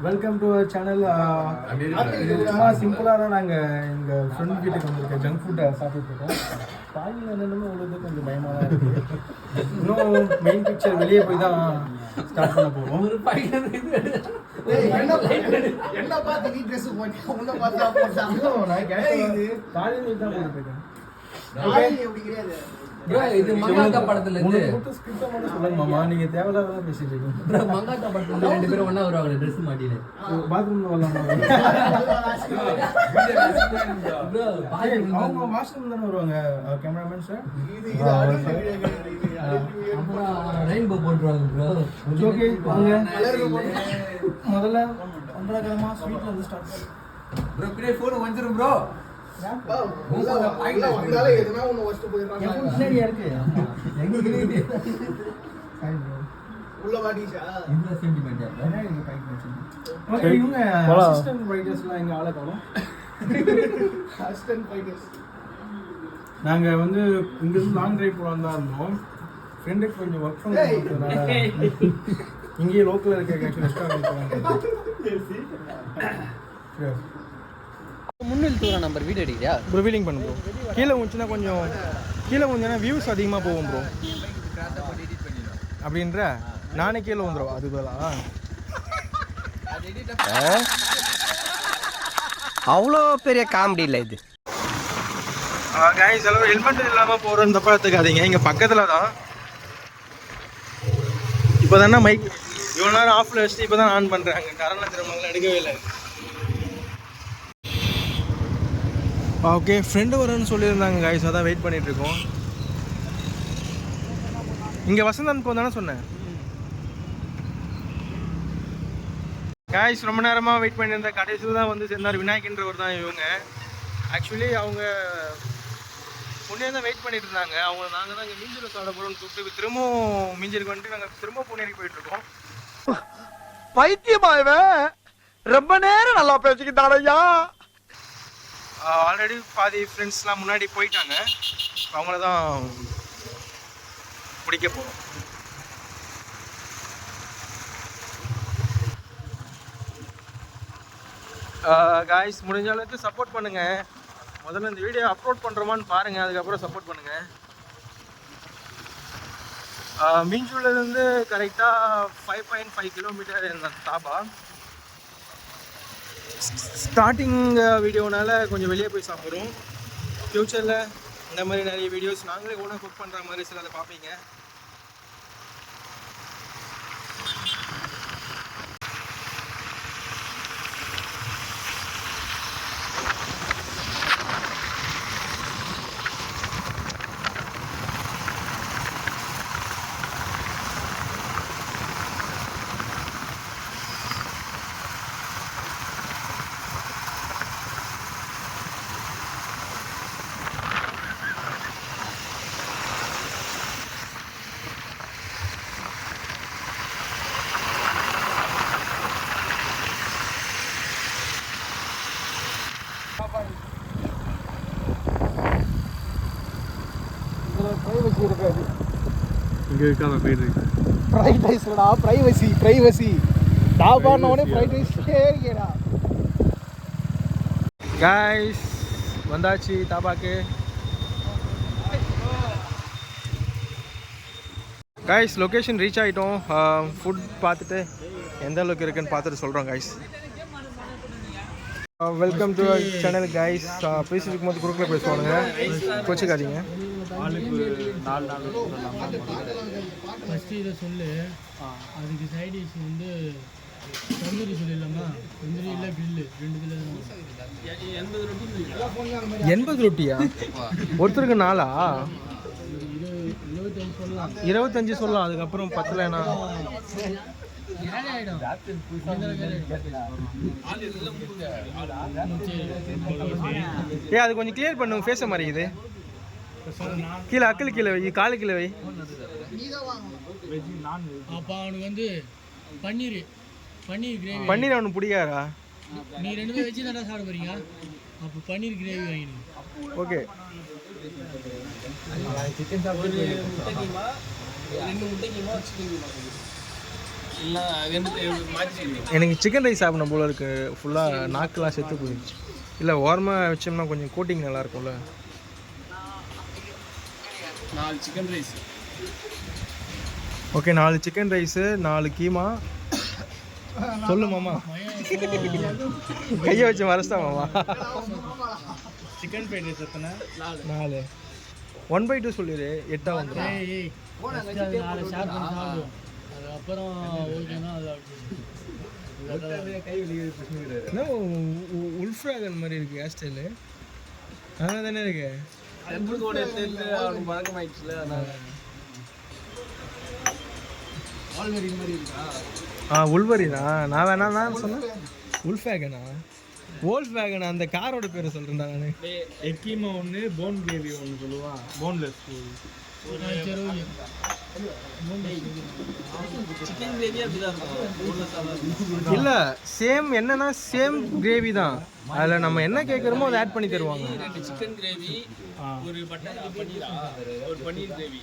Welcome to our channel. சும்மா சிம்பிளாக தான் நாங்கள் எங்கள் ஃப்ரெண்ட் வீட்டுக்கு வந்திருக்கோம். ஜங்க் ஃபுட்டை சாப்பிட்டுருக்கோம். பாயில் என்னென்னு உங்களுக்கு கொஞ்சம் பயமாக தான் இருக்குது. இன்னும் மெயின் பிக்சர் வெளியே போய் தான் ஸ்டார்ட் பண்ண போவோம். ஒரு என்ன பார்த்து நீ ட்ரெஸ் போட்டு உன்னை பார்த்தா போட்டாங்க. நான் கேட்டது காலையில் தான் போட்டுருக்கேன். எப்படி கிடையாது bro, இது மங்காத்தா படத்துல இருந்து ஸ்கிரிப்ட் மட்டும் சொல்லுங்க மாமா. நீங்க தேவையில்லாத பேசிட்டு இருக்கீங்க. bro, மங்காத்தா படத்துல ரெண்டு பேரும் ஒண்ணா வருவாங்க Dress மாட்டிட்டு. பாத்ரூம்ல வரலாமா? bro, அவங்க வாஷ்ரூம் தான வருவாங்க கேமராமேன் சார். அப்புறம் ரெயின்போ போட்டுருவாங்க bro. ஓகே வாங்க. முதல்ல 1.5 கிராமா ஸ்வீட்ல இருந்து ஸ்டார்ட் பண்ணு. bro, பின்னாடி போன் வந்துரும் bro. வந்தாலே எதுனா ஒண்ணு வச்சிட்டு போயிடுறாங்க. முன்னாடியா இருக்கு. எங்க இருக்கு? உள்ள வாடிச்சா இந்த சென்டிமெண்டா ஓகே இவங்க அசிஸ்டன்ட் ரைட்டர்ஸ்லாம் எங்க ஆளை காணோம். அசிஸ்டன்ட் ஃபைட்டர்ஸ் நாங்க வந்து இங்க இருந்து லாங் டிரைவ் போலாம் தான் இருந்தோம். ஃப்ரெண்டுக்கு கொஞ்சம் ஒர்க் ஃப்ரம் ஹோம் கொடுத்தனால இங்கேயே லோக்கல்ல இருக்க ரெஸ்டாரண்ட் போலாம். முன்னில் தூர நம்பர் வீடியோ எடுக்கிறியா ப்ரோ? வீலிங் பண்ணு ப்ரோ. கீழே வந்துச்சுன்னா கொஞ்சம் கீழே வந்துச்சுன்னா வியூஸ் அதிகமாக போகும் ப்ரோ. அப்படின்ற நானே கீழே வந்துடும். அது பதிலா அவ்வளோ பெரிய காமெடி இல்லை இது. கைஸ் எல்லாம் ஹெல்மெட் இல்லாமல் போகிறோம் தப்பா எடுத்துக்காதீங்க. இங்கே பக்கத்தில் தான். இப்போ தானே மைக் இவ்வளோ நேரம் ஆஃபில் வச்சுட்டு இப்போ தான் ஆன் பண்ணுறாங்க. கரண்ட் திரும்பலாம் எடுக்கவே இல்லை. ஓகே ஃப்ரெண்டு வரேன்னு சொல்லியிருந்தாங்க கைஸ், அதான் வெயிட் பண்ணிகிட்ருக்கோம். இங்கே வசந்தனுக்கு வந்தானே சொன்னேன் கைஸ். ரொம்ப நேரமாக வெயிட் பண்ணியிருந்த கடைசியில் தான் வந்து சேர்ந்தார். விநாயகன்றவர் தான் இவங்க. ஆக்சுவலி அவங்க முன்னே தான் வெயிட் பண்ணிட்டு இருந்தாங்க. அவங்க நாங்கள் தான் இங்கே மீஞ்சூரில் சாப்பிட போகிறோம்னு கூப்பிட்டு திரும்பவும் மீஞ்சூருக்கு வந்துட்டு நாங்கள் திரும்ப புனேரிக்கு போயிட்டுருக்கோம். பைத்தியமாயவன் ரொம்ப நேரம் நல்லா பேசிக்கிட்டான் ஐயா. ஆல்ரெடி பாதி ஃப்ரெண்ட்ஸ்லாம் முன்னாடி போயிட்டாங்க. அவங்கள தான் பிடிக்க போகிறோம். காய்ஸ் முடிஞ்ச அளவுக்கு சப்போர்ட் பண்ணுங்கள். முதல்ல இந்த வீடியோ அப்லோட் பண்ணுறோமான்னு பாருங்கள், அதுக்கப்புறம் சப்போர்ட் பண்ணுங்கள். மீஞ்சூர்லேருந்து கரெக்டாக 5.5 கிலோமீட்டர் இந்த தாபா. ஸ்டார்டிங் வீடியோனால கொஞ்சம் வெளியே போய் சாப்பிட்றோம். ஃப்யூச்சரில் இந்த மாதிரி நிறைய வீடியோஸ் நாங்களே கூட குக் பண்ணுற மாதிரி சில அதை பார்ப்பீங்க. இங்கே இருக்காம போயிட்டு ஃப்ரைட் ரைஸ்லடா. பிரைவசி டாபானோனே ஃப்ரைட் ரைஸ் கேடா. காய்ஸ் வந்தாச்சு தாபாக்கு. காய்ஸ் லொக்கேஷன் ரீச் ஆகிட்டோம். ஃபுட் பார்த்துட்டு எந்த அளவுக்கு இருக்குன்னு பார்த்துட்டு சொல்கிறோம் guys. Welcome to channel guys. பேசிட்டு இருக்கும்போது குறுக்கில் பேசுவானுங்க, கோச்சிக்காதீங்க. ஃபஸ்ட்டு இதை சொல்லு. அதுக்கு சைட் டிஷ் வந்து தந்தூரி சொல்லிடலாமா? தந்தூரி இல்லை கிரில்லு, ரெண்டு கிலோ 80 ரொட்டியா? ஒருத்தருக்கு 4ஆ? 25 சொல்லலாம். 25 சொல்லலாம். அதுக்கப்புறம் 10லனா ஏழை ஆகிடும். அது கொஞ்சம் கிளியர் பண்ணுங்க. ஃபேஸை மறைக்குது. கீழே அக்கல் கீழே வை, காலு கீழே வை. அப்போ அவனுக்கு வந்து பன்னீர் கிரேவி. பன்னீர் அவனுக்கு பிடிக்காதா? நீ 2 பேர் வச்சு தானே சாப்பிட போறீங்க. அப்போ பன்னீர் கிரேவி வாங்கினு. ஓகே எனக்கு சிக்கன் ரைஸ் சாப்பிடணும் போல இருக்கு. ஃபுல்லாக நாக்கெலாம் செத்து போயிடுச்சு. இல்லை ஓரமாக வச்சோம்னா கொஞ்சம் கோட்டிங் நல்லா இருக்கும்ல. 4 chicken rice. Okay 4 chicken rice 4 keema. சொல்லு மாமா. கையை வச்சு மறைச்சிட்டா மாமா. சிக்கன் ஃப்ரைட் ரைஸ் எத்தனை? 4. 1/2 சொல்லிடு 8 வந்துடும். ஏய் 4 ஷேர் பண்ணி சாப்பிடுவோம். அதுக்கப்புறம் ஓகேனா அது என்ன உல்ஃப்ராகன் மாதிரி இருக்கு ஹேர் ஸ்டைலு. அதனால தானே இருக்கு. உல்வரினா நான் வேணா நான் சொன்னேன். உல்ஃபேகனா வோல்ஃபேகனா அந்த காரோட பேரை சொல்கிறேன்டா நான். எக்கீமா ஒன்று, போன் கிரேவி ஒன்று சொல்லுவான். போன்லெஸ் இல்லை சேம் என்னன்னா சேம் கிரேவி தான். அதில் நம்ம என்ன கேட்குறோமோ அதை ஆட் பண்ணி தருவாங்க. சிக்கன் கிரேவி, ஒரு பட்டர் பன்னீர், ஒரு பன்னீர் கிரேவி.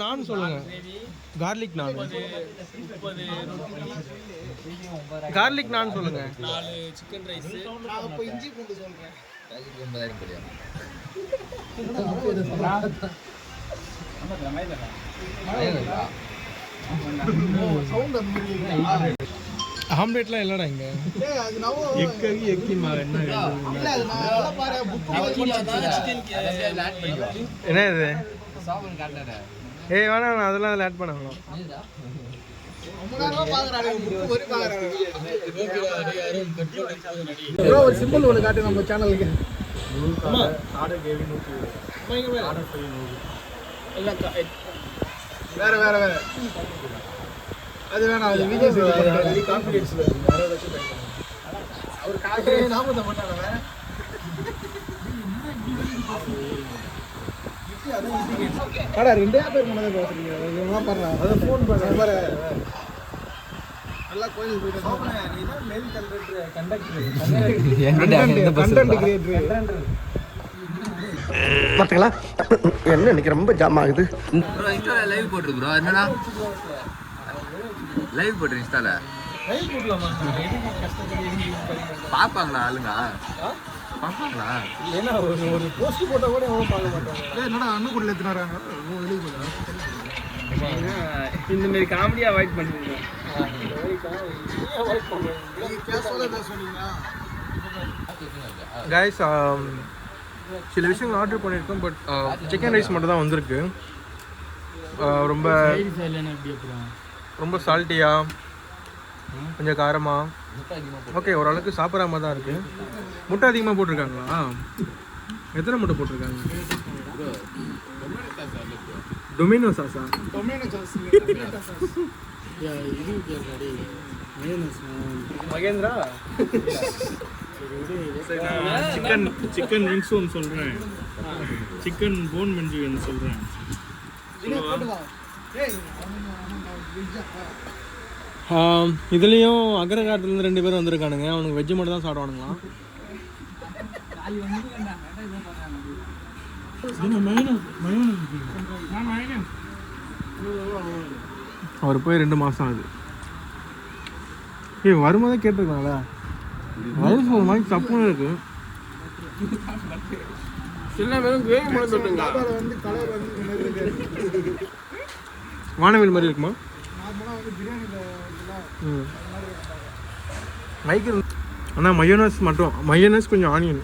நான் சொல்லுங்க கார்லிக் நான். 30 கார்லிக் நான் சொல்லுங்க. 4 சிக்கன் ரைஸ். நான் இப்போ இஞ்சி பூண்டு சொல்றேன். சவுண்ட் அந்த மாதிரி இருக்கா? ஆம்லேட்லாம் இல்லைடா இங்கே. ஏய் அது நவோ எக்கிமா என்ன இல்ல அது நான் நல்லா பாரு புக் என்ன இது? ஏய் வேணாம் நான் அதெல்லாம் அதில் ஆட் பண்ண வேணாம். ரொம்ப நேரமா பாக்குறானே புக் ஒரு பாக்குறானே. ப்ரோ ஒரு சிம்பிள் ஒன்னு காட்டு நம்ம சேனலுக்கு. ஆமா ஆர்டர் கேவி 120. Order free 100. இல்ல வேற வேற வேற அது வேணாம். அது வீடியோஸ் வெரி கான்ஃபிடன்ஸ்ல இருக்கு. வேற ஏதாச்சும் ட்ரை பண்ணுங்க. அவர் காட்டே நாம தான் பண்ணாங்க வேற. அட ரெண்டே பேர் முன்னதே பேசுறீங்க. இவங்க பாருங்க. அத ஃபோன் பண்ண பாரு. நல்லா கோயில் போயிட்டு சோபனே நீ தான் மெயில் கண்டக்டர். Content creator. பார்த்தீங்களா என்ன இன்னைக்கு ரொம்ப ஜாம் ஆகுது. ப்ரோ இன்ஸ்டால லைவ் போட்டுரு ப்ரோ. என்னடா லைவ் போட்டுரு இன்ஸ்டால. லைவ் போடலாமா? பாப்பாங்களா ஆளுங்க? பாப்பாங்களா? ஏன்னா ஒரு போஸ்ட் போட்டா கூட எவ்வளோ பார்க்க மாட்டாங்க. ஏய் என்னடா அண்ணன் கூட எடுத்துட்டு வராங்க. வெளிய போடா. இந்த மாதிரி காமெடியா அவாய்ட் பண்ணுங்க. நீ கேஷுவலா தான் சொன்னீங்க. கைஸ் சில விஷயங்கள் ஆர்டர் பண்ணியிருக்கோம். பட் சிக்கன் ரைஸ் மட்டும் தான் வந்திருக்கு. ரொம்ப ரொம்ப சால்ட்டியாக கொஞ்சம் காரமாக. ஓகே ஓரளவுக்கு சாப்பிட்ற மாதிரி தான் இருக்குது. முட்டை அதிகமாக போட்டிருக்காங்களா? எத்தனை முட்டை போட்டிருக்காங்க? டொமினோ சாஸா? Tomato sauce. இது கேட்காடி மகேந்திரா சிக்கன் விங்ஸ் ஒன்று சொல்கிறேன். சிக்கன் போன் மஞ்சூரியன் சொல்கிறேன். இதுலேயும் அக்ரகாரத்துலேருந்து 2 பேர் வந்திருக்கானுங்க. அவனுக்கு வெஜ்ஜு மட்டும் தான் சாப்பிடுவானுங்களாம். அவர் போய் 2 மாதம் ஆகுது. ஏய் வரும்போதே கேட்டிருக்காங்களா? வயசு ஒரு மாதிரி தப்புன்னு இருக்கு. சில பேரும் கிரேவி மட்டும் சொல்லுங்க. வந்து கலர் வந்து வானவில் மாதிரி இருக்குமா? நார்மலா வந்து பிரியாணில மைக்கு ஆனால் மயோனஸ் மட்டும். மயோனஸ் கொஞ்சம் ஆனியன்.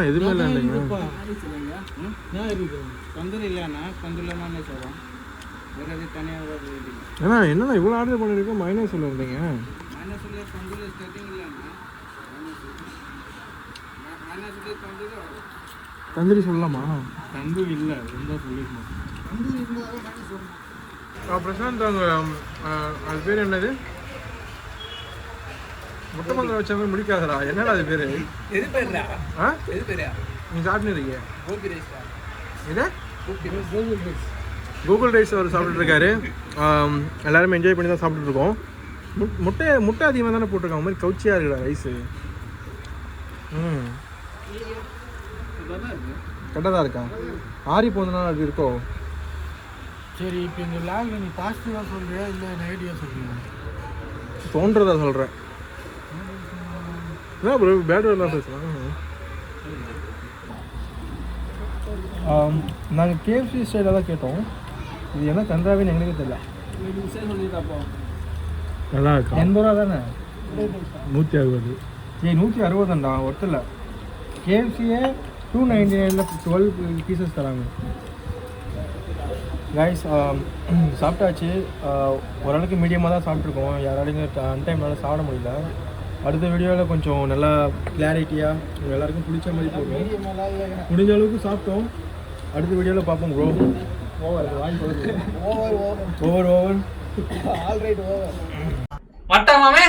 எதுவுமே இல்லை இல்லைங்க. ஏன்னா என்னண்ணா இவ்வளோ ஆர்டர் பண்ணியிருக்கோம் மைனஸ் சொல்ல இருந்தீங்க. தந்தூரி சொல்லலாமா? தந்தூரி இல்லை இருந்தால் சொல்லிருக்கோம். பிரசாந்த் அவங்க அது பேர் என்னது? முட்டை மந்திரம் வச்ச மாதிரி முடிக்காதடா. என்னடா அது பேர்? எது பேர்டா? எது பேரா? நீ சாப்பிட்டுருக்கீங்க கோபி ரைஸ். இது கூகுள் ரைஸ் அவர் சாப்பிட்டுட்டு இருக்காரு. எல்லாருமே என்ஜாய் பண்ணி தான் சாப்பிட்டுட்டு இருக்கோம். முட்டை அதிகமாக தானே போட்டிருக்காங்க. மாதிரி கவுச்சியாக இருக்குடா ரைஸு. கரெக்டாக தான் இருக்கா? ஆறி போனதுனால அது இருக்கோ? சரி இப்போ இந்த லாகில் நீ பாசிட்டிவாக சொல்கிறியா இல்லை நெகட்டிவாக சொல்கிறியா? தோன்றதா சொல்கிறேன். என்ன ப்ரோ பேட் வேர்லாம் பேசலாம்? நாங்கள் கேஎஃப்சி ஸ்டைலில் தான் கேட்டோம். இது என்ன கன்றாவின்னு எங்களுக்கே தெரியல. நல்லா இருக்கா? 80 ரூபா தானே? 160. 160 ஒருத்தர் கேஎஃப்சியே 299 12 பீசஸ் தராங்க. கைஸ் சாப்பிட்டாச்சு. ஓரளவுக்கு மீடியமாக தான் சாப்பிட்ருக்கோம். யாராலையும் அன்டைம்னால சாப்பிட முடியல. அடுத்த வீடியோவில் கொஞ்சம் நல்லா கிளாரிட்டியாக எல்லாருக்கும் பிடிச்ச மாதிரி போகும். முடிஞ்ச அளவுக்கு சாப்பிட்டோம். அடுத்த வீடியோவில் பார்ப்போம் ப்ரோ. ஓவர் மட்டமாமே